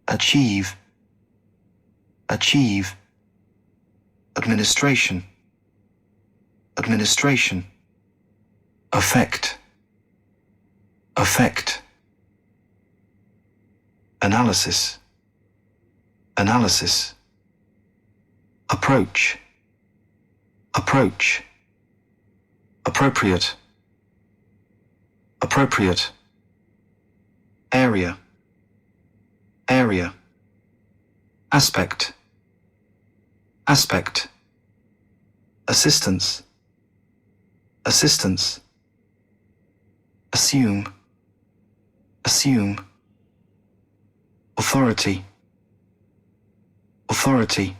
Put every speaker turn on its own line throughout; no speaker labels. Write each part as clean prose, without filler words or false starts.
achieve, achieve, administration, administration, affect, affect, analysis, analysis, approach, approach, appropriate, appropriate, area, area, aspect, aspect, assistance, assistance, assume, assume, authority, authority,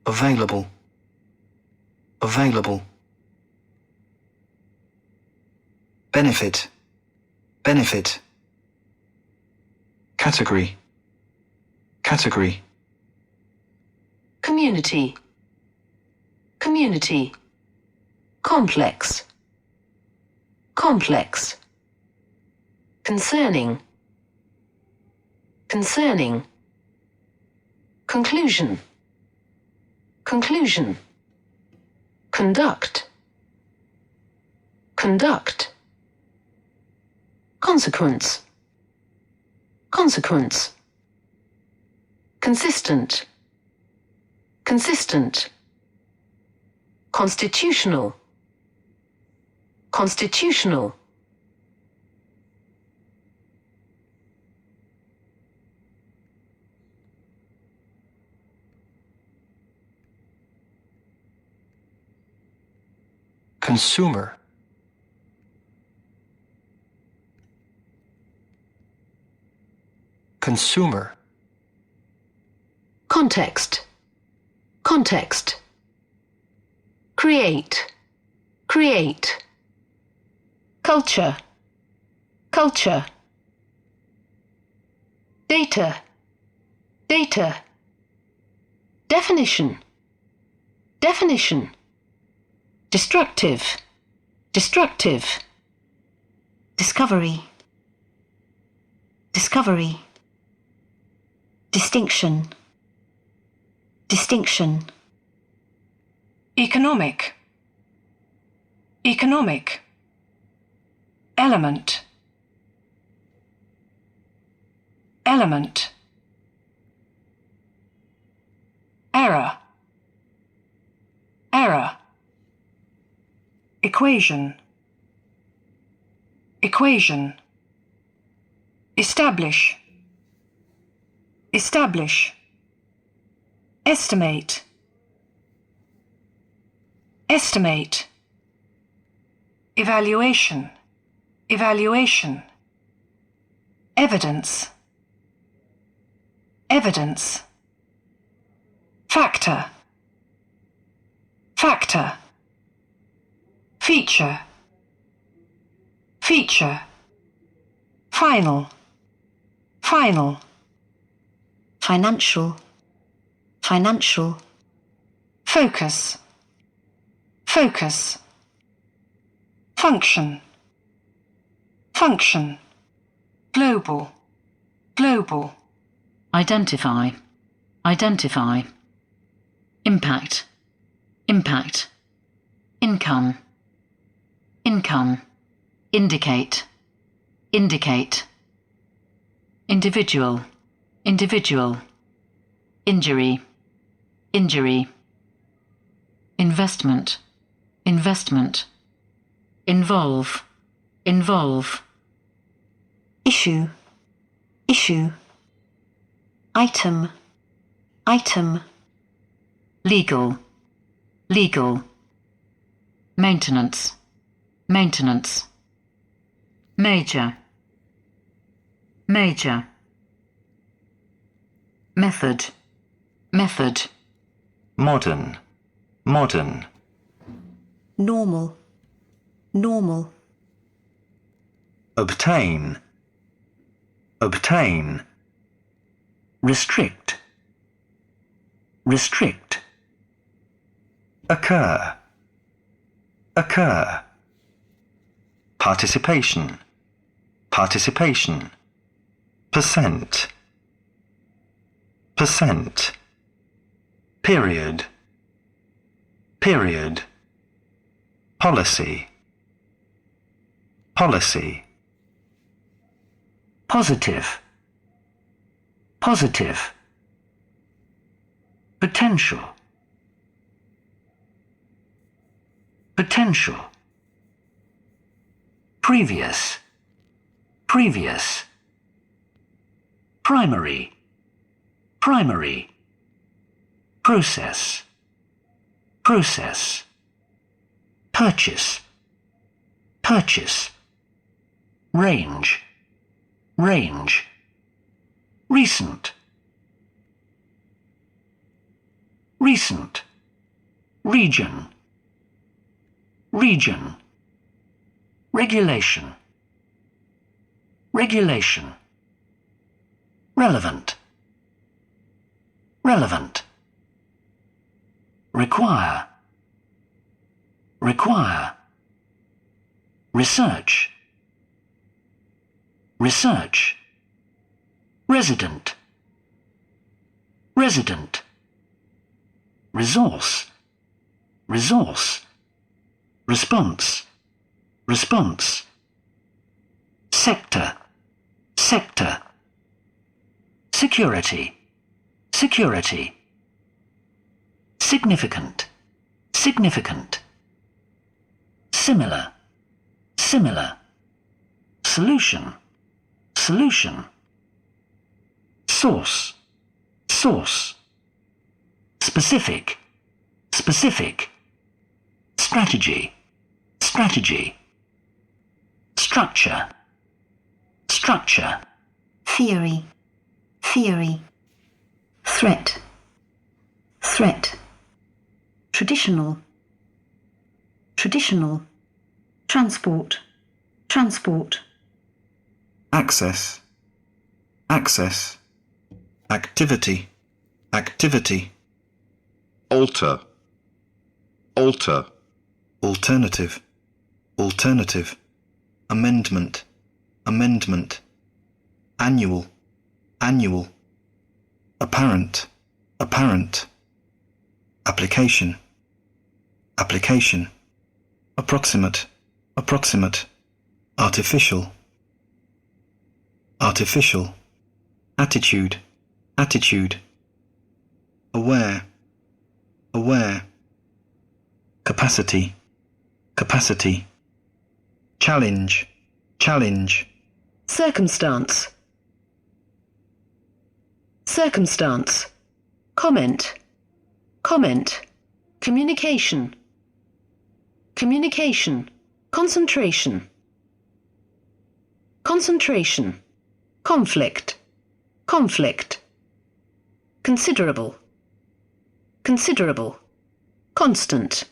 available, available, benefit, benefit, category, category,
community, community, complex, complex, concerning, concerning, conclusion, conclusion, conduct, conduct, consequence, consequence, consistent, consistent, constitutional, constitutional,
consumer, consumer,
context, context, create, create, culture, culture, data, data, definition, definition, destructive, destructive, discovery, discovery, distinction, distinction, economic, economic, element, element, error, error, equation, equation, establish, establish, estimate, estimate, evaluation, evaluation, evidence, evidence, factor, factor, feature, feature, final, final, financial, financial, focus, focus, function, function, global, global, identify, identify, impact, impact, income, income, indicate, indicate, individual, individual, injury, injury, investment, investment, involve, involve, issue, issue, item, item, legal, legal, maintenance, maintenance, major, major, method, method,
modern, modern,
normal, normal,
obtain, obtain, restrict, restrict, occur, occur, participation, participation, percent, percent, period, period, policy, policy, positive, positive, potential, potential, previous, previous, primary, primary, process, process, purchase, purchase, range, range, recent, recent, region, region, regulation, regulation, relevant, relevant, require, require, research, research, resident, resident, resource, resource, response, response, sector, sector, security, security, significant, significant, similar, similar, solution, solution, source, source, specific, specific, strategy, strategy, structure, structure,
theory, theory, threat, threat, traditional, traditional, transport, transport,
access, access, activity, activity,
alter, alter,
alternative, alternative, amendment, amendment, annual, annual, apparent, apparent, application, application, approximate, approximate, artificial, artificial, attitude, attitude, aware, aware, capacity, capacity, challenge, challenge,
circumstance, circumstance, comment, comment, communication, communication, concentration, concentration, conflict, conflict, considerable, considerable, constant,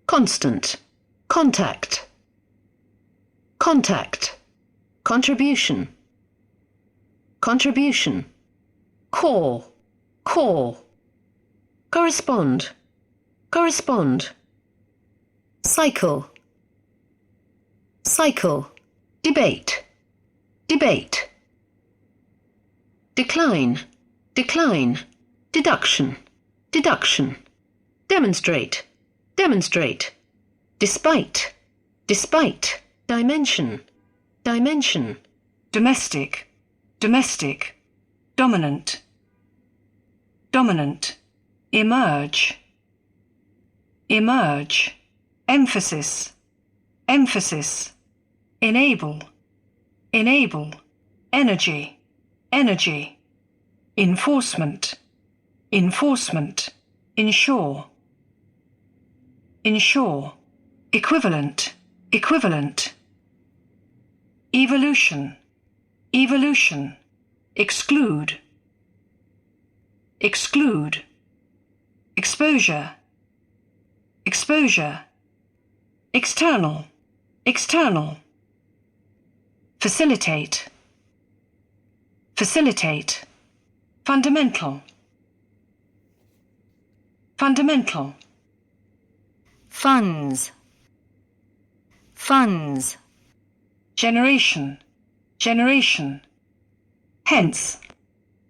constant, contact, contact, contribution, contribution, call, call, correspond, correspond, cycle, cycle, debate, debate, decline, decline, deduction, deduction, demonstrate, demonstrate, despite, despite, dimension, dimension, domestic, domestic, dominant, dominant, emerge, emerge, emphasis, emphasis, enable, enable, energy, energy, enforcement, enforcement, ensure, ensure, equivalent, equivalent, evolution, evolution, exclude, exclude, exposure, exposure, external, external, facilitate, facilitate, fundamental, fundamental,
funds, funds,
generation, generation. Hence,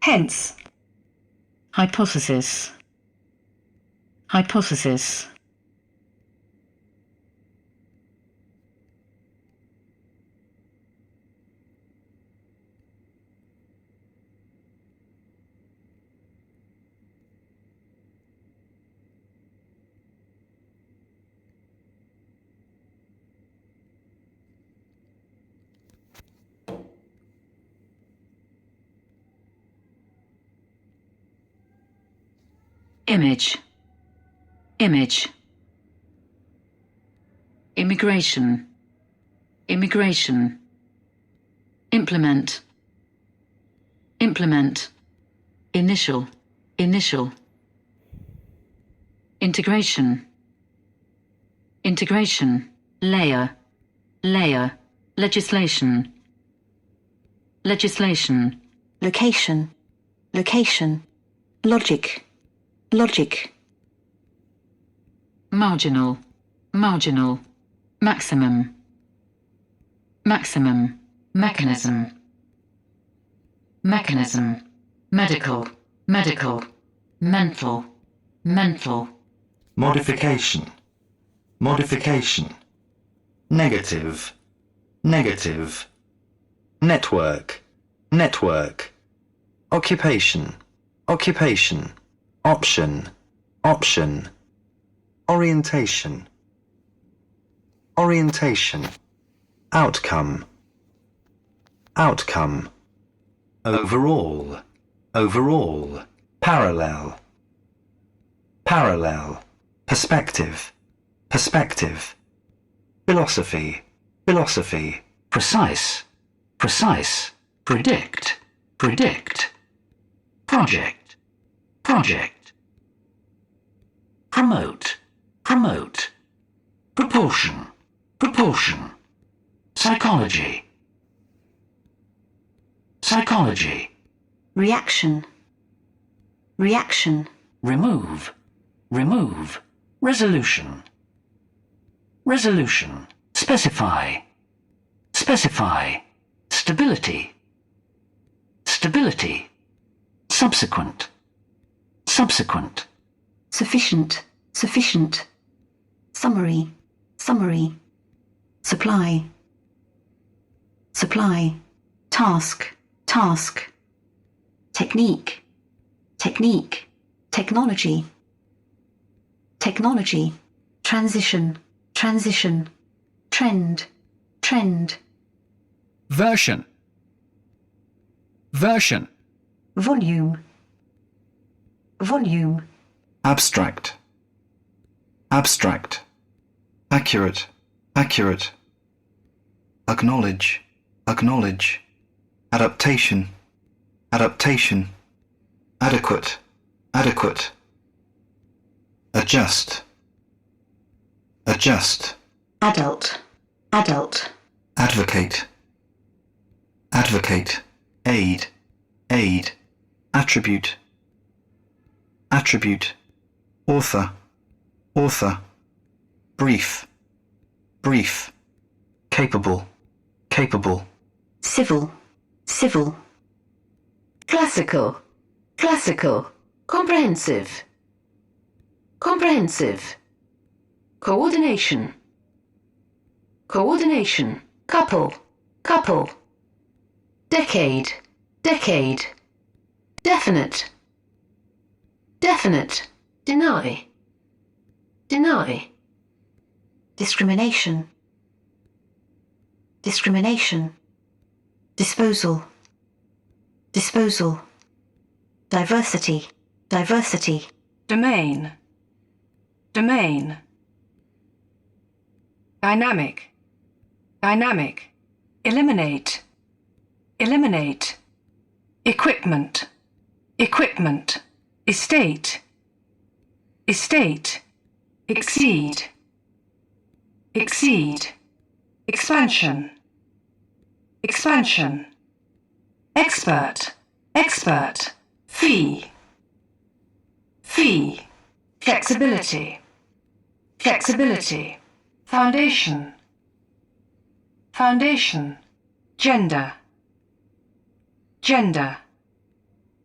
hence.
Hypothesis, hypothesis. Image, image. Immigration, immigration. Implement, implement. Initial, initial. Integration, integration. Layer, layer. Legislation, legislation. Location, location. Logic, logic. Marginal, marginal. Maximum, maximum. Mechanism, mechanism. Medical, medical. Mental, mental.
Modification, modification. Negative, negative. Network, network. Occupation, occupation. Option, option. Orientation, orientation. Outcome, outcome. Overall, overall. Parallel, parallel. Perspective, perspective. Philosophy, philosophy.
Precise, precise. Predict, predict. Project, project. Promote, promote. Proportion, proportion. Psychology, psychology.
Reaction, reaction.
Remove, remove. Resolution, resolution. Specify, specify. Stability, stability. Subsequent, subsequent.
Sufficient, sufficient. Summary, summary. Supply, supply. Task, task. Technique, technique. Technology, technology. Transition, transition. Trend, trend.
Version. Version.
Volume, volume.
abstract, abstract. Accurate, accurate. Acknowledge, acknowledge. Adaptation, adaptation. Adequate, adequate. Adjust, adjust.
Adult, adult.
Advocate, advocate. Aid, aid. Attribute, attribute. Author, author. Brief, brief. Capable, capable.
Civil, civil. Classical, classical. Comprehensive, comprehensive. Coordination, coordination. Couple, couple. Decade, decade. Definite, definite. Deny, deny. Discrimination, discrimination. Disposal, disposal. Diversity, diversity.
Domain, domain. Dynamic, dynamic. Eliminate, eliminate. Equipment, equipment. Estate, estate. Exceed, exceed. Expansion, expansion. Expert, expert. Fee, fee. Flexibility, flexibility. Foundation, foundation, gender, gender,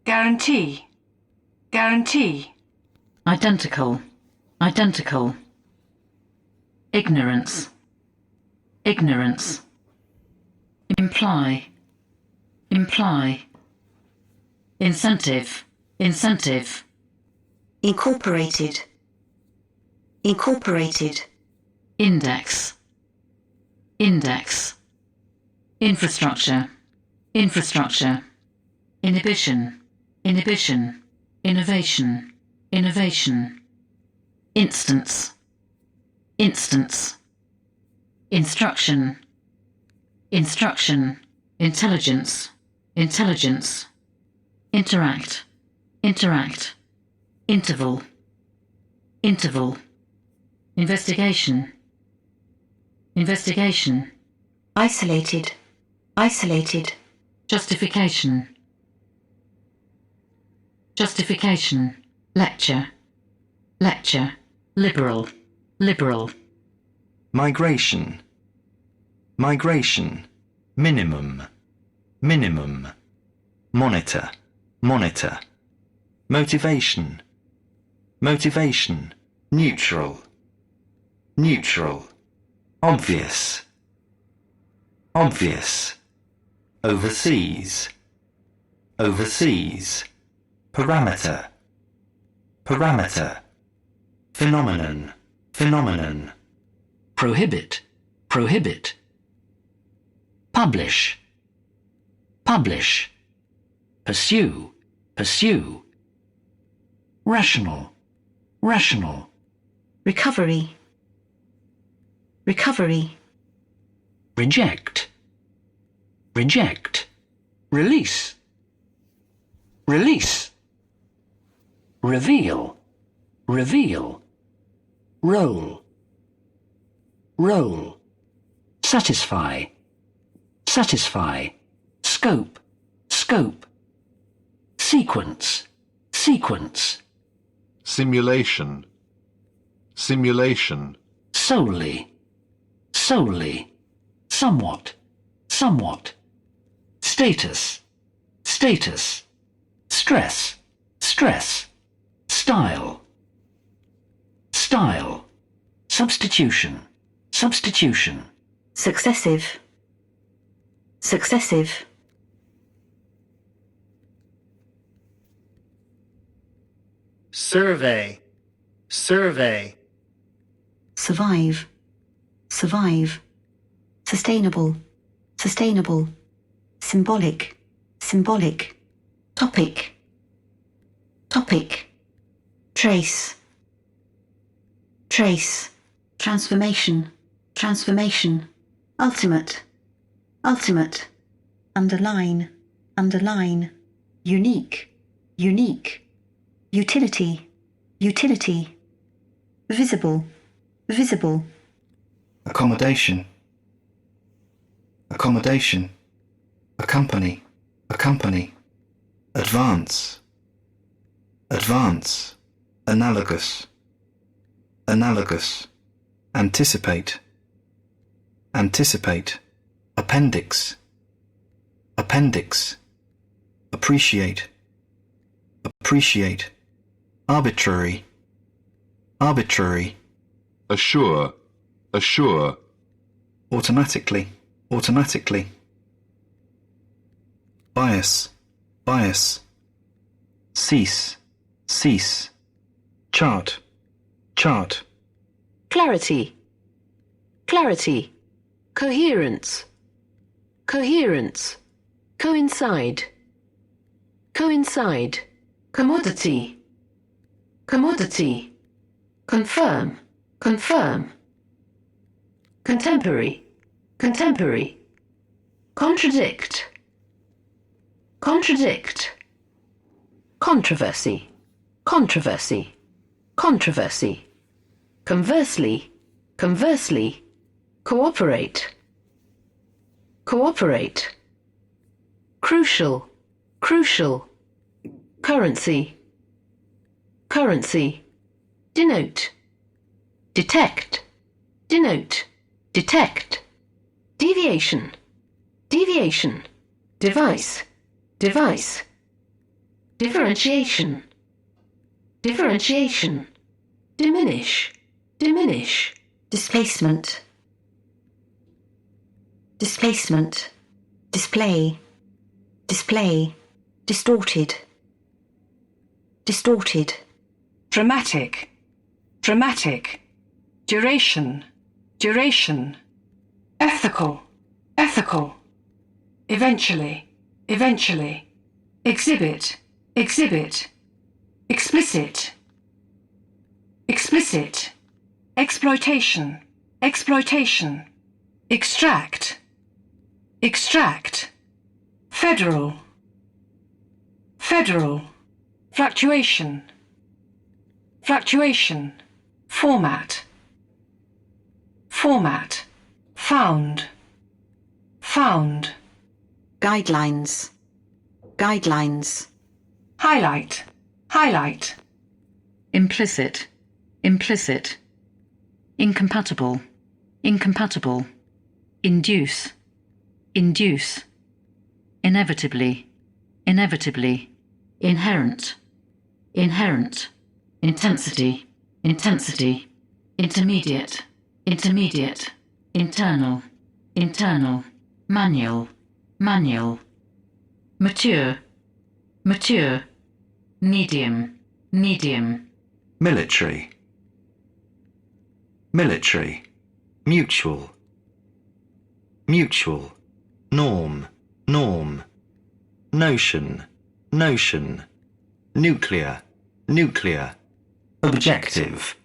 guarantee, guarantee,
Identical. Identical. Ignorance. Ignorance. Imply. Imply. Incentive. Incentive. Incorporated. Incorporated. Index. Index. Infrastructure. Infrastructure. Inhibition. Inhibition. Innovation. Innovation. Instance. Instance. Instruction. Instruction. Intelligence. Intelligence. Interact. Interact. Interval. Interval. Investigation. Investigation. Isolated. Isolated. Justification. Justification. Lecture. Lecture. Liberal. Liberal.
Migration. Migration. Minimum. Minimum. Monitor. Monitor. Motivation. Motivation. Neutral. Neutral. Obvious. Obvious. Overseas. Overseas. Parameter. Parameter. Phenomenon. Phenomenon.
Prohibit. Prohibit. Publish. Publish. Pursue. Pursue. Rational. Rational.
Recovery. Recovery.
Reject. Reject. Release. Release. Reveal. Reveal. Roll. Roll. Satisfy. Satisfy. Scope. Scope. Sequence. Sequence.
Simulation. Simulation.
Solely. Solely. Somewhat. Somewhat. Status. Status. Stress. Stress. Style. Style. Substitution. Substitution.
Successive. Successive.
Survey. Survey.
Survive. Survive. Sustainable. Sustainable. Symbolic. Symbolic. Topic. Topic. Trace. Trace. Transformation. Transformation. Ultimate. Ultimate. Underline. Underline. Unique. Unique. Utility. Utility. Visible. Visible.
Accommodation. Accommodation. Accompany. Accompany. Advance. Advance. Analogous. Analogous. Anticipate. Anticipate. Appendix. Appendix. Appreciate. Appreciate. Arbitrary. Arbitrary.
Assure. Assure.
Automatically. Automatically. Bias. Bias. Cease. Cease. Chart. Chart.
Clarity. Clarity. Coherence. Coherence. Coincide. Coincide. Commodity. Commodity. Confirm. Confirm. Contemporary. Contemporary. Contradict. Contradict. Controversy. Controversy. Controversy. Conversely. Conversely. Cooperate. Cooperate. Crucial. Crucial. Currency. Currency. Denote. Detect. Denote. Detect. deviation, deviation, device, device, differentiation, differentiation, diminish, diminish,
displacement, displacement, display, display, distorted, distorted,
dramatic, dramatic, duration, duration, ethical, ethical, eventually, eventually, exhibit, exhibit, explicit, explicit, exploitation, exploitation, extract, extract, federal, federal, fluctuation, fluctuation, format, format, found, found,
guidelines, guidelines,
highlight, highlight,
implicit, implicit, incompatible, incompatible, induce, induce, inevitably, inevitably, inherent, inherent, intensity, intensity, intermediate, intermediate, internal, internal, manual, manual, mature, mature, medium, medium,
military, military, mutual, mutual, norm, norm, notion, notion, nuclear, nuclear, objective,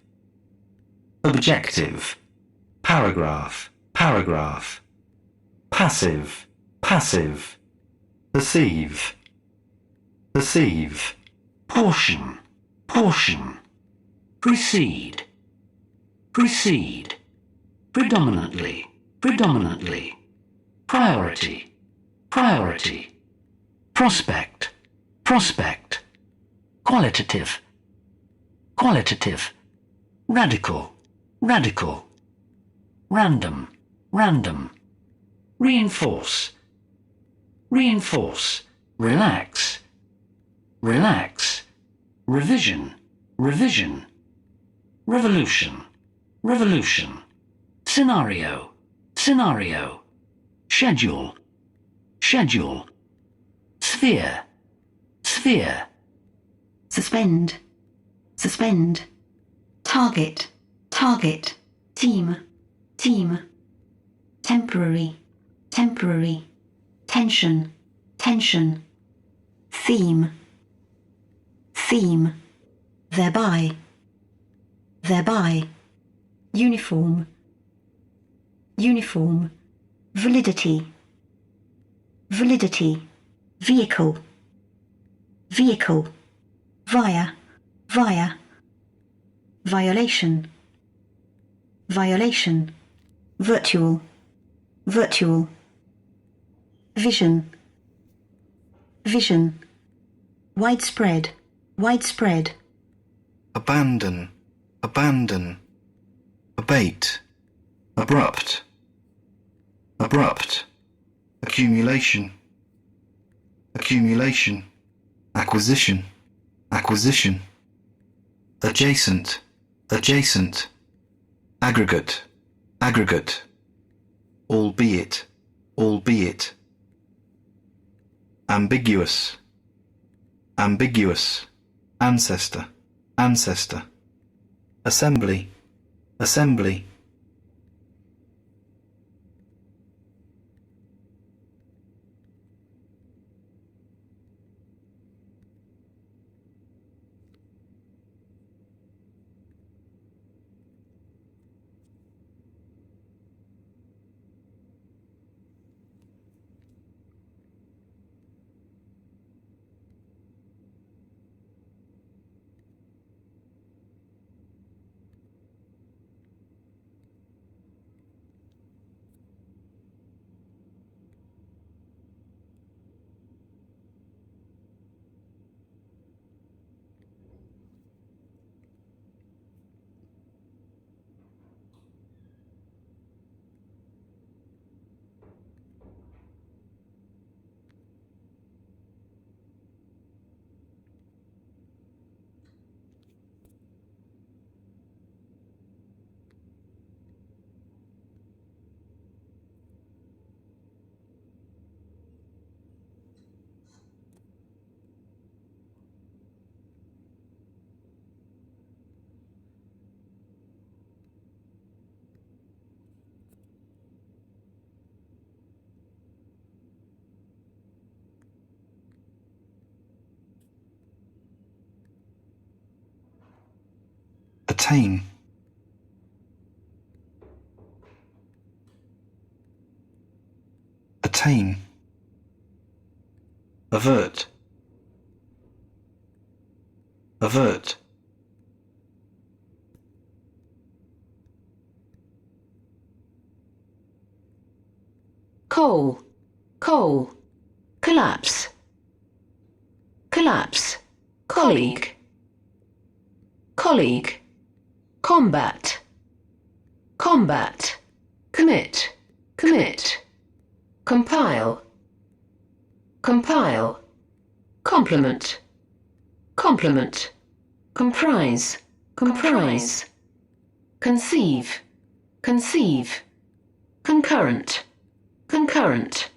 objective, paragraph, paragraph, passive, passive, perceive, perceive,
portion, portion, precede, precede, predominantly, predominantly, priority, priority, prospect, prospect, qualitative, qualitative, radical, radical, random, random, reinforce, reinforce, relax, relax, revision, revision, revolution, revolution, scenario, scenario, schedule, schedule, sphere, sphere,
suspend, suspend, target, target, team, team, temporary, temporary, tension, tension, theme, theme, thereby, thereby, uniform, uniform, validity, validity, vehicle, vehicle, via, via, violation, violation, virtual, virtual, vision, vision, widespread, widespread,
abandon, abandon, abate, abrupt, abrupt, accumulation, accumulation, acquisition, acquisition, adjacent, adjacent, aggregate, aggregate, albeit, albeit, ambiguous, ambiguous, ancestor, ancestor, assembly, assembly, attain, attain, avert, avert,
coal, coal, collapse, collapse, colleague, colleague, combat, combat, commit, commit, compile, compile, complement, complement, comprise, comprise, conceive, conceive, concurrent, concurrent,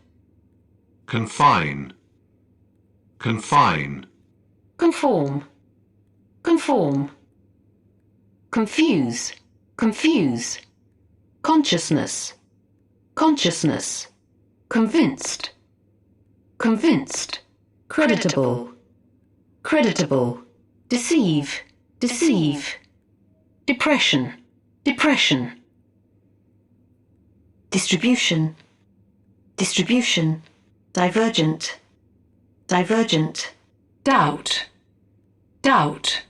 confine, confine,
conform, conform, confuse, confuse, consciousness, consciousness, convinced, convinced, creditable, creditable, deceive, deceive, depression, depression,
distribution, distribution, divergent, divergent,
doubt, doubt,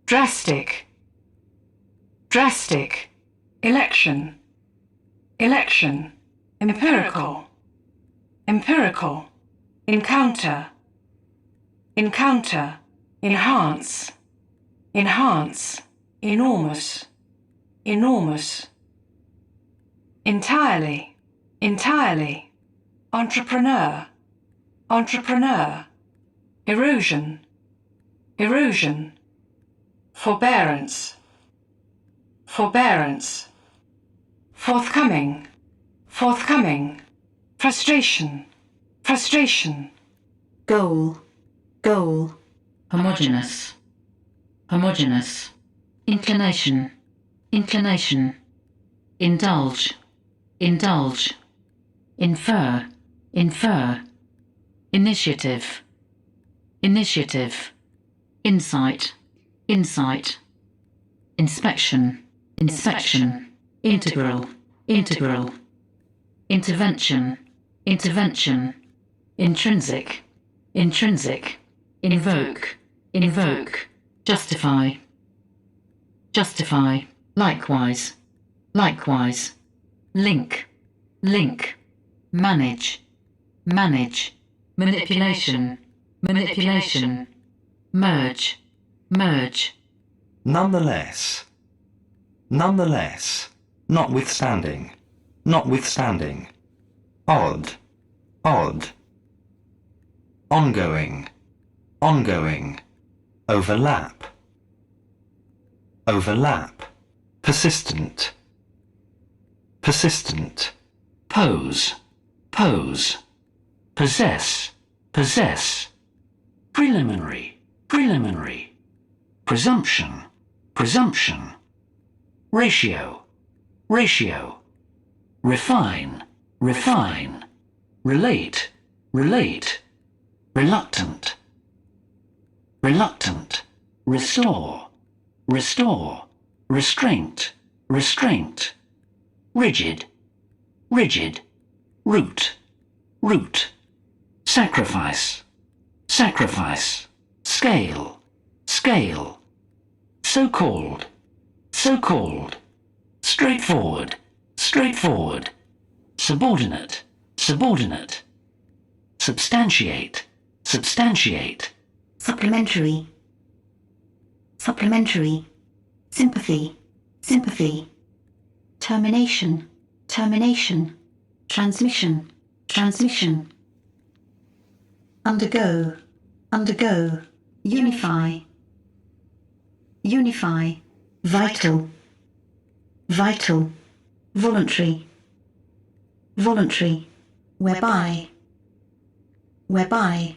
drastic, drastic, election, election, empirical, empirical, encounter, encounter, enhance, enhance, enormous, enormous, entirely, entirely, entrepreneur, entrepreneur, erosion, erosion, forbearance, forbearance, forthcoming, forthcoming, frustration, frustration,
goal, goal,
homogeneous, homogeneous, inclination, inclination, indulge, indulge, infer, infer, initiative, initiative, insight, insight, inspection, inspection, integral, integral, intervention, intervention, intrinsic, intrinsic, invoke, invoke, justify, justify, likewise, likewise, link, link, manage, manage, manipulation, manipulation, merge, merge,
Nonetheless, nonetheless, notwithstanding, notwithstanding, odd, odd, ongoing, ongoing, overlap, overlap, persistent, persistent, pose, pose, possess, possess, preliminary, preliminary, presumption, presumption, ratio, ratio, refine, refine, relate, relate, reluctant, reluctant, restore, restore, restraint, restraint, rigid, rigid, root, root, sacrifice, sacrifice, scale, scale, so-called, so-called, straightforward, straightforward, subordinate, subordinate, substantiate, substantiate,
supplementary, supplementary, sympathy, sympathy, termination, termination, transmission, transmission, undergo, undergo, unify, unify, vital, vital, voluntary, voluntary, whereby, whereby,